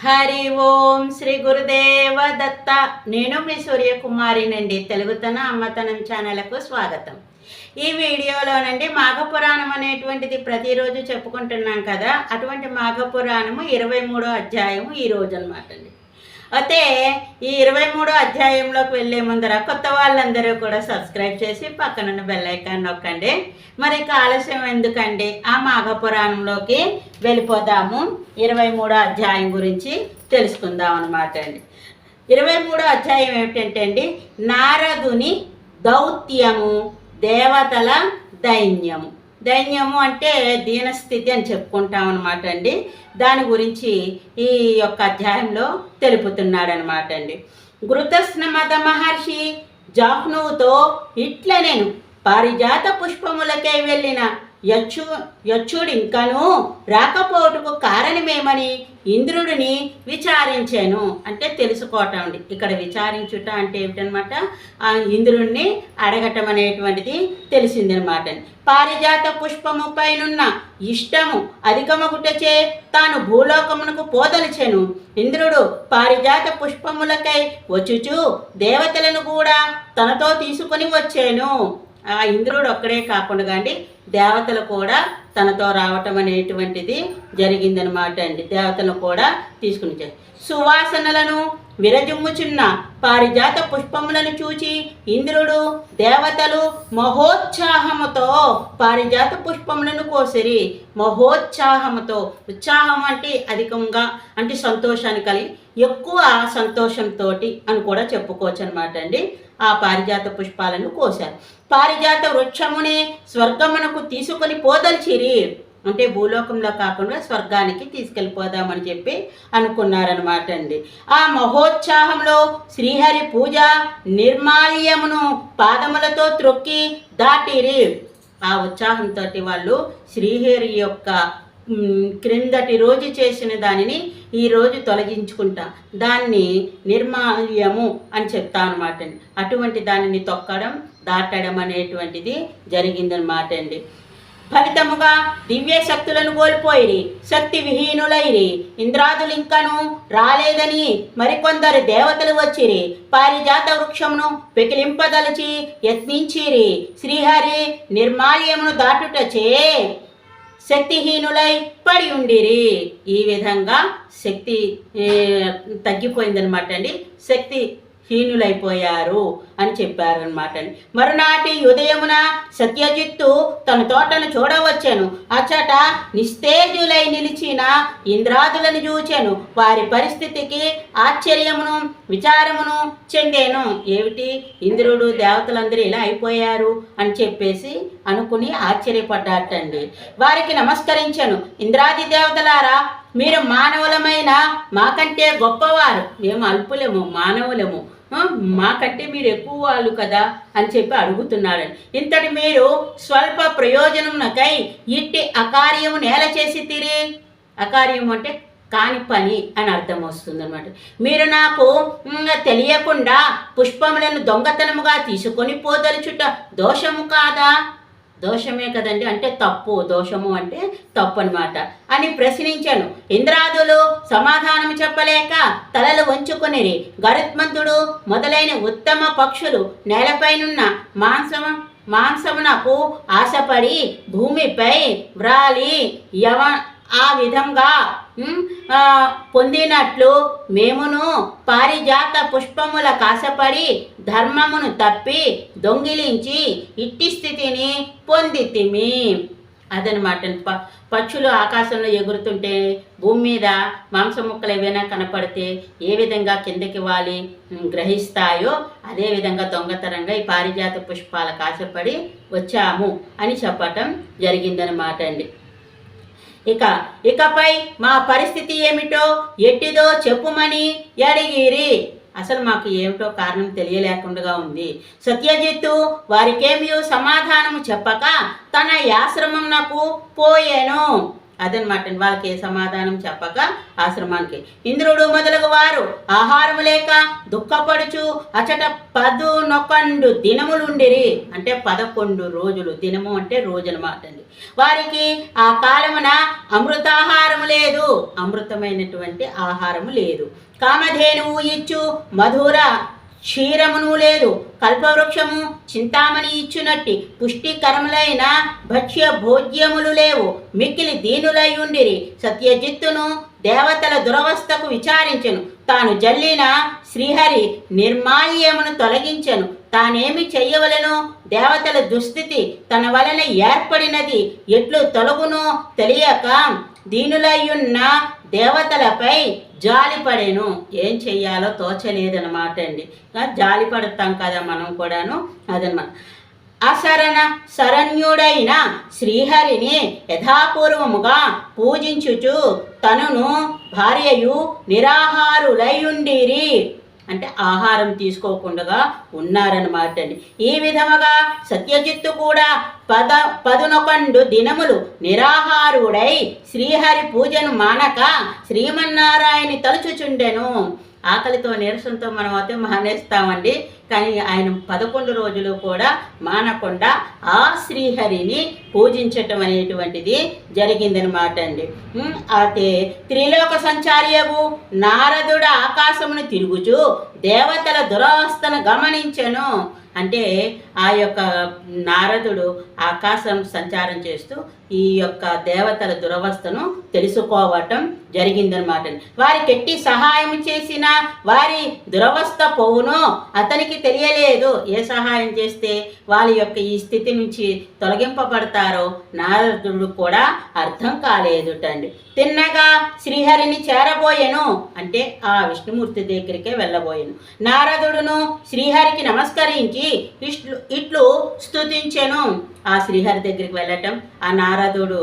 హరి ఓం శ్రీ గురుదేవ దత్త. నేను మీ సూర్యకుమారినండి. తెలుగుతన అమ్మతనం ఛానల్కు స్వాగతం. ఈ వీడియోలోనండి మాఘపురాణం అనేటువంటిది ప్రతిరోజు చెప్పుకుంటున్నాం కదా, అటువంటి మాఘపురాణము 23వ అధ్యాయము ఈరోజు అనమాట అండి. అయితే ఈ 23వ అధ్యాయంలోకి వెళ్ళే ముందర కొత్త వాళ్ళందరూ కూడా సబ్స్క్రైబ్ చేసి పక్కనున్న బెల్ ఐకాన్ నొక్కండి. మరి ఆలస్యం ఎందుకండి, ఆ మాఘపురాణంలోకి వెళ్ళిపోదాము. 23వ అధ్యాయం గురించి తెలుసుకుందాం అనమాట అండి. 23వ అధ్యాయం ఏమిటంటే అండి, నారదుని దౌత్యము, దేవతల దైన్యము. దైన్యము అంటే దీనస్థితి అని చెప్పుకుంటాం అనమాట అండి. దాని గురించి ఈ యొక్క అధ్యాయంలో తెలుపుతున్నాడు అనమాట అండి. ఘృతస్నమద మహర్షి జాహ్నువుతో ఇట్ల నేను పారిజాత పుష్పములకై వెళ్ళిన యక్షుడింకను రాకపోటుకు కారణమేమని ఇంద్రుడిని విచారించాను. అంటే తెలుసుకోవటం అండి. ఇక్కడ విచారించుట అంటే ఏమిటనమాట, ఆ ఇంద్రుడిని అడగటం అనేటువంటిది తెలిసిందనమాట. పారిజాత పుష్పము పైనున్న ఇష్టము అధికమగుటచే తాను భూలోకమునకు పోదలిచెను. ఇంద్రుడు పారిజాత పుష్పములకై వచ్చుచు దేవతలను కూడా తనతో తీసుకొని వచ్చాను. ఆ ఇంద్రుడు ఒక్కడే కాకుండా అండి, దేవతలు కూడా తనతో రావటం అనేటువంటిది జరిగిందనమాట అండి. దేవతలను కూడా తీసుకుని వచ్చారు. సువాసనలను విరజిమ్ముచున్న పారిజాత పుష్పములను చూచి ఇంద్రుడు దేవతలు మహోత్సాహముతో పారిజాత పుష్పములను కోసిరి. మహోత్సాహముతో, ఉత్సాహం అంటే అధికంగా అంటే సంతోషాన్ని కలిగి ఎక్కువ సంతోషంతో అని కూడా చెప్పుకోవచ్చు అనమాట అండి. ఆ పారిజాత పుష్పాలను కోశారు. పారిజాత వృక్షముని స్వర్గమునకు తీసుకొని పోదల్చిరి. అంటే భూలోకంలో కాకుండా స్వర్గానికి తీసుకెళ్ళిపోదామని చెప్పి అనుకున్నారనమాట అండి. ఆ మహోత్సాహంలో శ్రీహరి పూజ నిర్మాల్యమును పాదములతో త్రొక్కి దాటిరి. ఆ ఉత్సాహంతో వాళ్ళు శ్రీహరి యొక్క క్రిందటి రోజు చేసిన దానిని ఈరోజు తొలగించుకుంటా, దాన్ని నిర్మాల్యము అని చెప్తా అనమాట అండి. అటువంటి దానిని తొక్కడం, దాటడం అనేటువంటిది జరిగిందనమాట అండి. ఫలితముగా దివ్య శక్తులను కోల్పోయిరి, శక్తి విహీనులైరి. ఇంద్రాదులింకను రాలేదని మరికొందరు దేవతలు వచ్చిరి. పారిజాత వృక్షమును పెకిలింపదలిచి యత్నించిరి. శ్రీహరి నిర్మాల్యమును దాటుటచే శక్తిహీనులై పడి ఉండిరి. ఈ విధంగా శక్తి తగ్గిపోయిందనమాట అండి. హీనులైపోయారు అని చెప్పారనమాట అండి. మరునాటి ఉదయమున సత్యజిత్తు తన తోటను చూడవచ్చాను. అచ్చట నిస్తేజులై నిలిచిన ఇంద్రాదులను చూచాను. వారి పరిస్థితికి ఆశ్చర్యమును విచారమును చెందాను. ఏమిటి, ఇంద్రుడు దేవతలందరూ ఇలా అయిపోయారు అని చెప్పేసి అనుకుని ఆశ్చర్యపడ్డాటండి. వారికి నమస్కరించాను. ఇంద్రాది దేవతలారా, మీరు మానవులమైన మాకంటే గొప్పవారు, మేము అల్పులము, మానవులము, మాకంటే మీరు ఎక్కువ వాళ్ళు కదా అని చెప్పి అడుగుతున్నాడని. ఇంతటి మీరు స్వల్ప ప్రయోజనమునకై ఇట్టి అకార్యము నేల చేసి తిరి. అకార్యం అంటే కాని పని అని అర్థం వస్తుంది అనమాట. మీరు నాకు తెలియకుండా పుష్పములను దొంగతనముగా తీసుకొని పోదలుచుట దోషము కాదా? దోషమే కదండి, అంటే తప్పు. దోషము అంటే తప్పు అనమాట అని ప్రశ్నించాను. ఇంద్రాదులు సమాధానం చెప్పలేక తలలు వంచుకొనిరి. గరుత్మంతుడు మొదలైన ఉత్తమ పక్షులు నేలపైనున్న మాంసమునకు ఆశపడి భూమిపై వ్రాలి ఆ విధంగా పొందినట్లు మేమును పారిజాత పుష్పముల కాసపడి ధర్మమును తప్పి దొంగిలించి ఇట్టి స్థితిని పొందితిమి. అదనమాట. పక్షులు ఆకాశంలో ఎగురుతుంటే భూమి మీద మాంసం ముక్కలు ఏవైనా కనపడితే ఏ విధంగా కిందకి వాలి గ్రహిస్తాయో అదేవిధంగా దొంగతనంగా ఈ పారిజాత పుష్పాల కాసపడి వచ్చాము అని చెప్పటం జరిగిందనమాట అండి. ఇకపై మా పరిస్థితి ఏమిటో ఎట్టిదో చెప్పుమని అడిగిరి. అసలు మాకు ఏమిటో కారణం తెలియలేకుండా ఉంది. సత్యజిత్తు వారికేమీ సమాధానము చెప్పక తన ఆశ్రమంనకు పోయాను. అదనమాట, వాళ్ళకి ఏ సమాధానం చెప్పక ఆశ్రమానికి. ఇంద్రుడు మొదలగు వారు ఆహారము లేక దుఃఖపడుచు అచట 11 దినములుండిరి. అంటే 11 రోజులు. దినము అంటే రోజునమాట అండి. వారికి ఆ కాలమున అమృతాహారము లేదు, అమృతమైనటువంటి ఆహారము లేదు. కామధేనువు ఇచ్చు మధుర క్షీరమును లేదు. కల్పవృక్షము చింతామణి ఇచ్చునట్టి పుష్టికరములైన భక్ష్య భోజ్యములు లేవు. మిక్కిలి దీనులై ఉండిరి. సత్యజిత్తును దేవతల దురవస్థకు విచారించెను. తాను జల్లిన శ్రీహరి నిర్మాల్యమును తొలగించెను. తానేమి చెయ్యవలెనో దేవతల దుస్థితి తన వలన ఏర్పడినది ఎట్లు తొలగునో తెలియక దీనులయ్యున్న దేవతలపై జాలిపడేను. ఏం చెయ్యాలో తోచలేదన్నమాట అండి. జాలి పడతాం కదా మనం కూడాను, అదనమాట. శరణ్యుడైన శ్రీహరిని యథాపూర్వముగా పూజించుచు తనును భార్యయు నిరాహారులయుండిరి. అంటే ఆహారం తీసుకోకుండా ఉన్నారన్నమాట అండి. ఈ విధముగా సత్యజిత్తు కూడా 11 దినములు నిరాహారుడై శ్రీహరి పూజను మానక శ్రీమన్నారాయణి తలుచుచుండెను. ఆకలితో నీరసంతో మనం అయితే మానేస్తామండి, కానీ ఆయన 11 రోజులు కూడా మానకుండా ఆ శ్రీహరిని పూజించటం అనేటువంటిది జరిగిందనమాట అండి. అయితే త్రిలోక సంచార్యగు నారదుడు ఆకాశమును తిరుగుచు దేవతల దురవస్థను గమనించెను. అంటే ఆ యొక్క నారదుడు ఆకాశం సంచారం చేస్తూ ఈ యొక్క దేవతల దురవస్థను తెలుసుకోవటం జరిగిందనమాట. వారికి ఎట్టి సహాయం చేసినా వారి దురవస్థ పోవునో అతనికి తెలియలేదు. ఏ సహాయం చేస్తే వాళ్ళ యొక్క ఈ స్థితి నుంచి తొలగింపబడతారో నారదుడు కూడా అర్థం కాలేదుటండి. తిన్నగా శ్రీహరిని చేరబోయెను. అంటే ఆ విష్ణుమూర్తి దగ్గరికే వెళ్ళబోయెను. నారదుడును శ్రీహరికి నమస్కరించి ఇట్లు స్తుతించెను. ఆ శ్రీహరి దగ్గరికి వెళ్ళటం, ఆ నారదుడు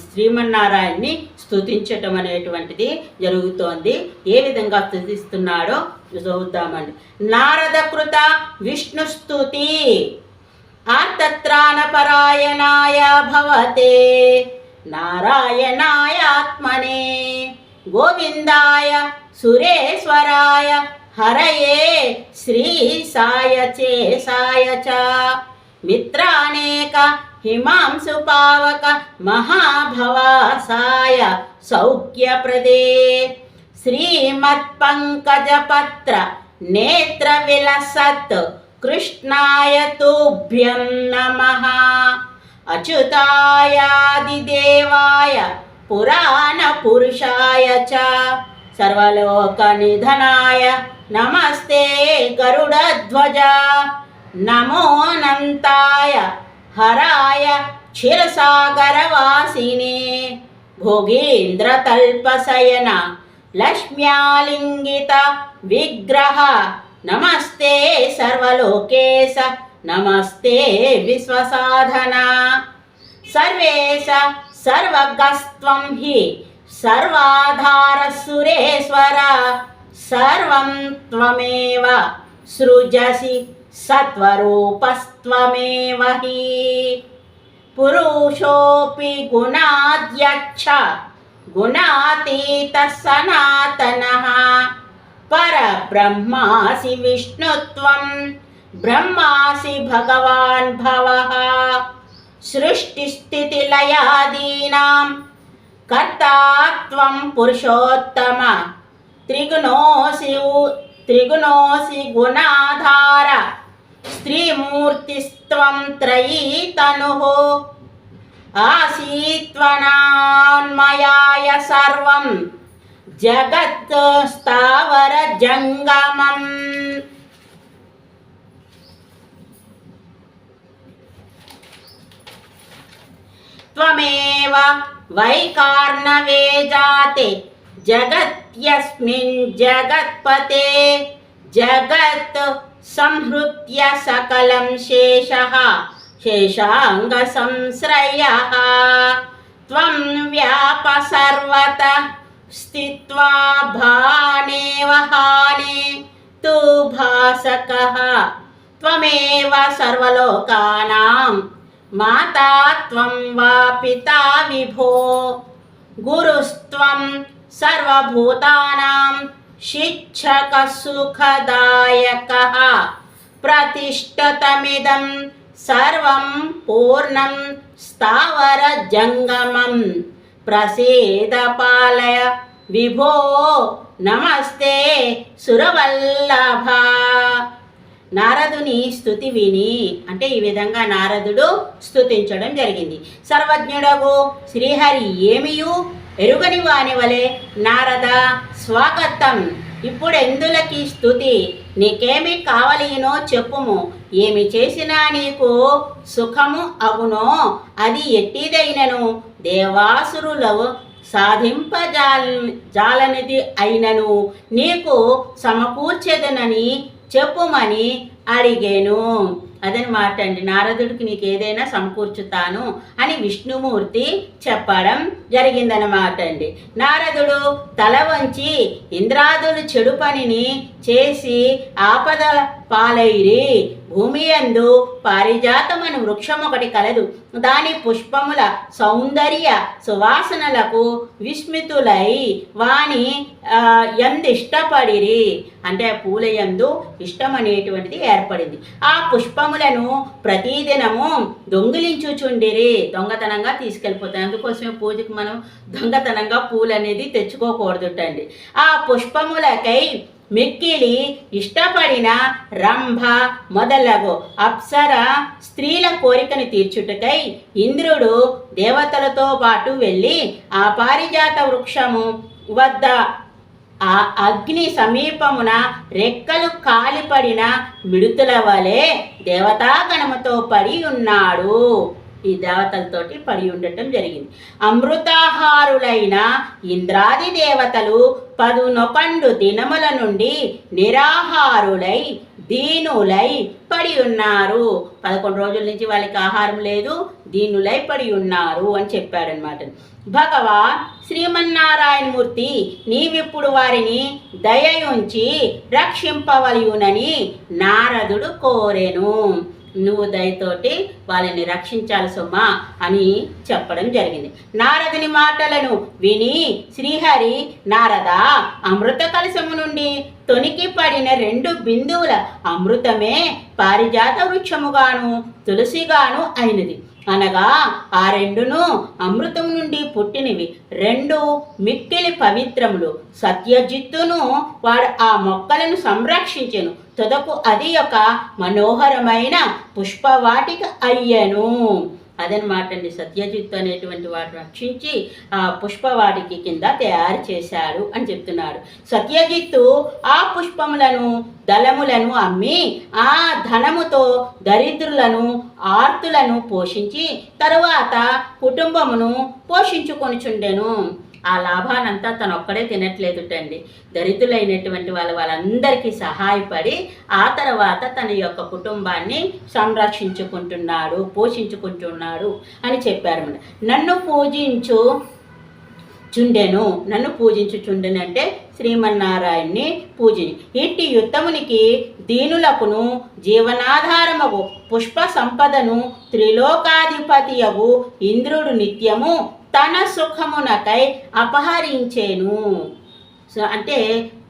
శ్రీమన్నారాయణ్ణి స్తుతించటం అనేటువంటిది జరుగుతోంది. ఏ విధంగా స్తుతిస్తున్నాడో చూద్దామండి. నారద కృత విష్ణు స్తుతి ఆర్తత్రాణపరాయణాయ భవతే నారాయణాయాత్మనే గోవిందాయ సురేశ్వరాయ హరయే శ్రీ సాయ చేసాయ చ మిత్రానేక హిమాంసు పావక మహాభవాసాయ సౌఖ్యప్రదే శ్రీమత్పంకజపత్ర నేత్ర విలసత్ కృష్ణాయ తుభ్యం నమః అచ్యుతాయాదిదేవాయ పురాణ పురుషాయ చ సర్వలోక నిధనాయ నమస్తే గరుడధ్వజ నమోనంతాయ హరాయ క్షీరసాగరవాసినే భోగీంద్రతల్పశయన లక్ష్మ్యాలింగిత విగ్రహ నమస్తే సర్వలోకేశ నమస్తే విశ్వసాధన సర్వేశ సర్వగస్త్వం హి సర్వాధార సురేశ్వర సర్వం త్వమేవ సృజసి సత్వరూపస్త్వమేవ హి పురుషోపి గుణాధ్యక్ష గుణాతీత సనాతనః పరబ్రహ్మాసి విష్ణుత్వం బ్రహ్మాసి భగవాన్ భవః సృష్టిస్థితిలయాదీనాం కర్తాత్వం పురుషోత్తమ త్రిగుణోసి గుణాధార స్త్రీమూర్తిస్త్వం త్రయీ తనుః ఆసీత్వనాన్మయాయ సర్వం జగత్ స్థావర జంగమం. త్వమేవ వైకార్ణవే జాతే జగత్యస్మిన్ జగత్పతే జగత్ సంహృత్య సకలం శేషః శేషాంగ సంశ్రయః త్వం వ్యాప సర్వత స్థిత్వా భానే వహానే తు భాసకః త్వమేవ సర్వలోకానాం మాతా త్వం వా పితా విభో గురుస్త్వం సర్వభూతానాం శిక్షకః సుఖదాయకః ప్రతిష్ఠితమిదం సర్వం పూర్ణం స్థావర జంగమం ప్రసీద పాలయ విభో నమస్తే సురవల్లభ. నారదుని స్తుతి విని అంటే ఈ విధంగా నారదుడు స్తుతించడం జరిగింది. సర్వజ్ఞుడగు శ్రీహరి ఏమియు ఎరుగని వాని వలె నారద స్వాగతం. ఇప్పుడెందులకి స్తుతి? నీకేమి కావలినో చెప్పుము. ఏమి చేసినా నీకు సుఖము అగునో అది ఎట్టిదైనను దేవాసురులు సాధింపజాలనిది అయినను నీకు సమకూర్చెదనని చెప్పుమని అడిగాను. అదనమాట అండి. నారదుడికి నీకు ఏదైనా సమకూర్చుతాను అని విష్ణుమూర్తి చెప్పడం జరిగిందనమాట అండి. నారదుడు తల వంచి ఇంద్రాదులు చెడు పనిని చేసి ఆపదల పాలైరి. భూమి యందు పారిజాతమను వృక్షం ఒకటి కలదు. దాని పుష్పముల సౌందర్య సువాసనలకు విస్మితులై వాని ఇష్టపడిరి. అంటే పూల యందు ఇష్టం అనేటువంటిది ఏర్పడింది. ఆ పుష్పములను ప్రతిదినము దొంగిలించుచుండిరి. దొంగతనంగా తీసుకెళ్ళిపోతాయి. అందుకోసమే పూజకు మనం దొంగతనంగా పూలు అనేది తెచ్చుకోకూడదుటండి. ఆ పుష్పములకై మిక్కిలి ఇష్టపడిన రంభ మొదలగు అప్సర స్త్రీల కోరికను తీర్చుటకై ఇంద్రుడు దేవతలతో పాటు వెళ్ళి ఆ పారిజాత వృక్షము వద్ద ఆ అగ్ని సమీపమున రెక్కలు కాలిపడిన మిడుతుల వలె దేవతాగణముతో పడి ఉన్నాడు. ఈ దేవతలతోటి పడి ఉండటం జరిగింది. అమృతాహారులైన ఇంద్రాది దేవతలు 11 దినముల నుండి నిరాహారులై దీనులై పడి ఉన్నారు. 11 రోజుల నుంచి వాళ్ళకి ఆహారం లేదు, దీనులై పడి ఉన్నారు అని చెప్పాడనమాట. భగవాన్ శ్రీమన్నారాయణమూర్తి నీవిప్పుడు వారిని దయయుంచి రక్షింపవలయునని నారదుడు కోరెను. నువ్వు దయతోటి వాళ్ళని రక్షించాలి సుమా అని చెప్పడం జరిగింది. నారదుని మాటలను విని శ్రీహరి నారద అమృత కలశము నుండి తొనికి పడిన 2 బిందువుల అమృతమే పారిజాత వృక్షముగాను తులసిగాను అయినది. అనగా ఆ 2ను అమృతం నుండి పుట్టినవి. 2 మిక్కిలి పవిత్రములు. సత్యజిత్తును వాడు ఆ మొక్కలను సంరక్షించెను. తుదకు అది ఒక మనోహరమైన పుష్పవాటిక అయ్యను. అదనమాట అండి. సత్యజిత్తు అనేటువంటి వాడు రక్షించి ఆ పుష్పవాటికి కింద తయారు చేశాడు అని చెప్తున్నాడు. సత్యజిత్తు ఆ పుష్పములను దళములను అమ్మి ఆ ధనముతో దరిద్రులను ఆర్తులను పోషించి తరువాత కుటుంబమును పోషించుకొనిచుండెను. ఆ లాభానంతా తను ఒక్కడే తినట్లేదుటండి. దరిద్రులైనటువంటి వాళ్ళందరికీ సహాయపడి ఆ తర్వాత తన యొక్క కుటుంబాన్ని సంరక్షించుకుంటున్నాడు, పోషించుకుంటున్నాడు అని చెప్పారు. నన్ను పూజించుచుండెను అంటే శ్రీమన్నారాయణ్ణి ఇట్టి యుద్ధమునికి దీనులకును జీవనాధారమగు పుష్ప సంపదను త్రిలోకాధిపతియగు ఇంద్రుడు నిత్యము తన సుఖమునకై అపహరించేను. అంటే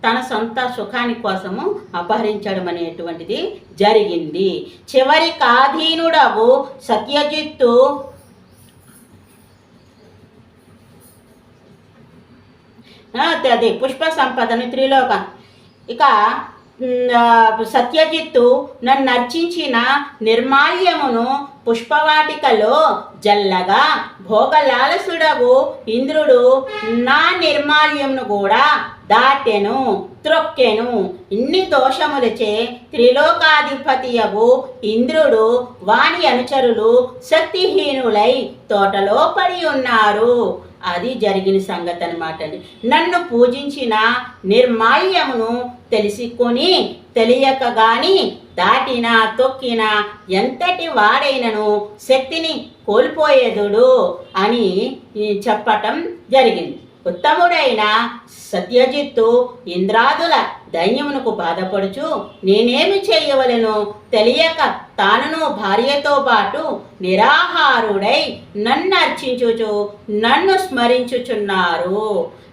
తన సొంత సుఖాని కోసము అపహరించడం అనేటువంటిది జరిగింది. చివరి కాధీనుడగు సత్యజిత్తు అదే పుష్ప సంపదను త్రిలోక ఇక సత్యజిత్తు నన్ను అర్చించిన నిర్మాల్యమును పుష్పవాటికలో జల్లగా భోగలాలసుడగు ఇంద్రుడు నా నిర్మాల్యమును కూడా దాటెను, త్రొక్కెను. ఇన్ని దోషములచే త్రిలోకాధిపతియగు ఇంద్రుడు వాని అనుచరులు శక్తిహీనులై తోటలో పడి ఉన్నారు. అది జరిగిన సంగతి అనమాట అండి. నన్ను పూజించిన నిర్మాల్యమును తెలుసుకొని తెలియక గాని దాటిన తొక్కిన ఎంతటి వాడైనను శక్తిని కోల్పోయేదుడు అని చెప్పటం జరిగింది. ఉత్తముడైన సత్యజిత్తు ఇంద్రాదుల దైన్యమునకు బాధపడుచు నేనేమి చేయవలెను తెలియక తానును భార్యతో పాటు నిరాహారుడై నన్ను అర్చించుచు నన్ను స్మరించుచున్నారు.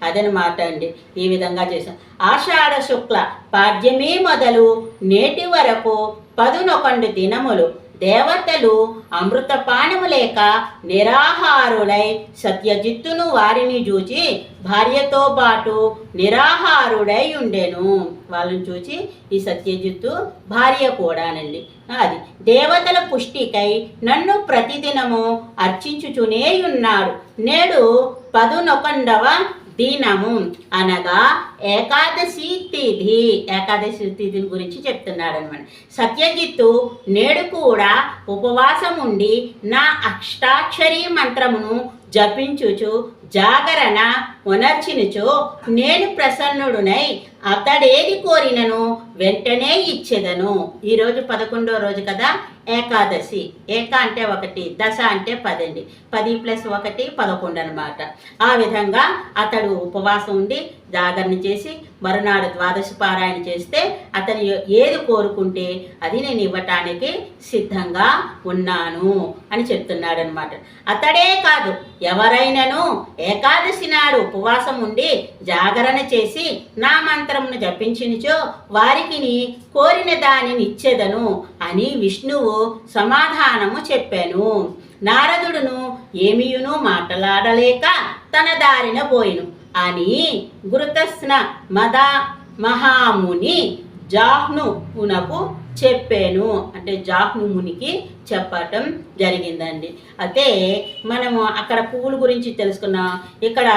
అదనమాట అండి. ఈ విధంగా చేశాం. ఆషాఢ శుక్ల పాడ్యమి మొదలు నేటి వరకు 11 దినములు దేవతలు అమృతపానము లేక నిరాహారులై సత్యజిత్తును వారిని చూచి భార్యతో పాటు నిరాహారుడై ఉండెను. వాళ్ళని చూచి ఈ సత్యజిత్తు భార్య కూడానండి. అది దేవతల పుష్టికై నన్ను ప్రతిదినము అర్చించుచునే ఉన్నాడు. నేడు 11వ దినము అనగా ఏకాదశి తిథిని గురించి చెప్తున్నాడు అనమాట. సత్యజిత్తు నేడు కూడా ఉపవాసం ఉండి నా అష్టాక్షరీ మంత్రమును జపించుచు జాగరణ ఉనర్చినుచు నేను ప్రసన్నుడునై అతడేది కోరినను వెంటనే ఇచ్చేదను. ఈరోజు 11వ రోజు కదా, ఏకాదశి. ఏక అంటే 1, దశ అంటే 10 అండి. 10 + 1 11 అనమాట. ఆ విధంగా అతడు ఉపవాసం ఉండి జాగరణ చేసి మరునాడు ద్వాదశి పారాయణ చేస్తే అతను ఏది కోరుకుంటే అది నేను ఇవ్వటానికి సిద్ధంగా ఉన్నాను అని చెప్తున్నాడు అనమాట. అతడే కాదు, ఎవరైనాను ఏకాదశి నాడు ఉపవాసం ఉండి జాగరణ చేసి నా మంత్రమును జపించినచో వారికి కోరిన దానిని ఇచ్చేదను అని విష్ణువు సమాధానము చెప్పాను. నారదుడును ఏమియును మాట్లాడలేక తన దారిన పోయిను అని గురుతస్న మహాముని జాహ్నునకు చెప్పాను. అంటే జాహ్ను మునికి చెప్పటం జరిగిందండి. అయితే మనము అక్కడ పువ్వుల గురించి తెలుసుకున్నాం. ఇక్కడ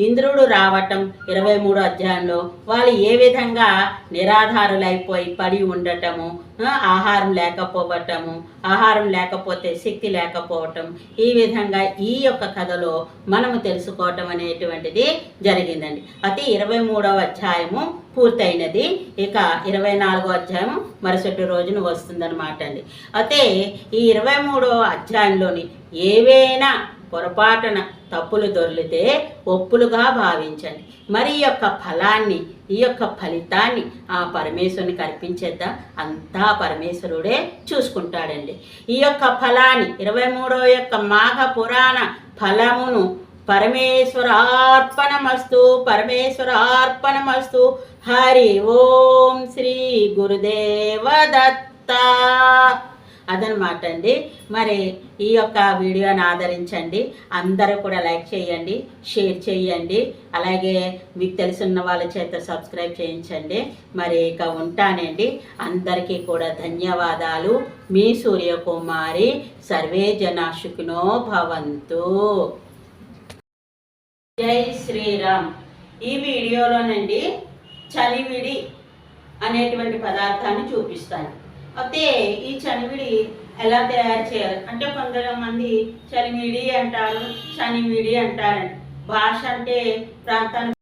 ఇంద్రుడు రావటం 23వ అధ్యాయంలో వాళ్ళు ఏ విధంగా నిరాధారులైపోయి పడి ఉండటము, ఆహారం లేకపోవటము, ఆహారం లేకపోతే శక్తి లేకపోవటం, ఈ విధంగా ఈ యొక్క కథలో మనము తెలుసుకోవటం అనేటువంటిది జరిగిందండి. అయితే 23వ అధ్యాయము పూర్తయినది. ఇక 24వ అధ్యాయము మరుసటి రోజున వస్తుందన్నమాట అండి. అయితే ఈ 23వ అధ్యాయంలోని ఏవైనా పొరపాటున తప్పులు దొర్లితే ఒప్పులుగా భావించండి. మరి ఈ యొక్క ఫలాన్ని, ఈ యొక్క ఫలితాన్ని ఆ పరమేశ్వరునికి అర్పించేద్దాం. అంతా పరమేశ్వరుడే చూసుకుంటాడండి. ఈ యొక్క ఫలాన్ని 23వ యొక్క మాఘ పురాణ ఫలమును పరమేశ్వరార్పణమస్తు, పరమేశ్వరార్పణమస్తు. హరి ఓం శ్రీ గురుదేవ దత్త. అదనమాట అండి. మరి ఈ యొక్క వీడియోని ఆదరించండి. అందరూ కూడా లైక్ చేయండి, షేర్ చేయండి. అలాగే మీకు తెలిసిన వాళ్ళ చేత సబ్స్క్రైబ్ చేయించండి. మరి ఇక ఉంటానండి. అందరికీ కూడా ధన్యవాదాలు. మీ సూర్యకుమారి. సర్వే జనా సుఖినో భవంతు. జై శ్రీరామ్. ఈ వీడియోలోనండి చలివిడి అనేటువంటి పదార్థాన్ని చూపిస్తాను. అయితే ఈ చనివిడి ఎలా తయారు చేయాలి అంటే కొంతమంది చలివిడి అంటారు, చనివిడి అంటారండి. భాష అంటే ప్రాంతానికి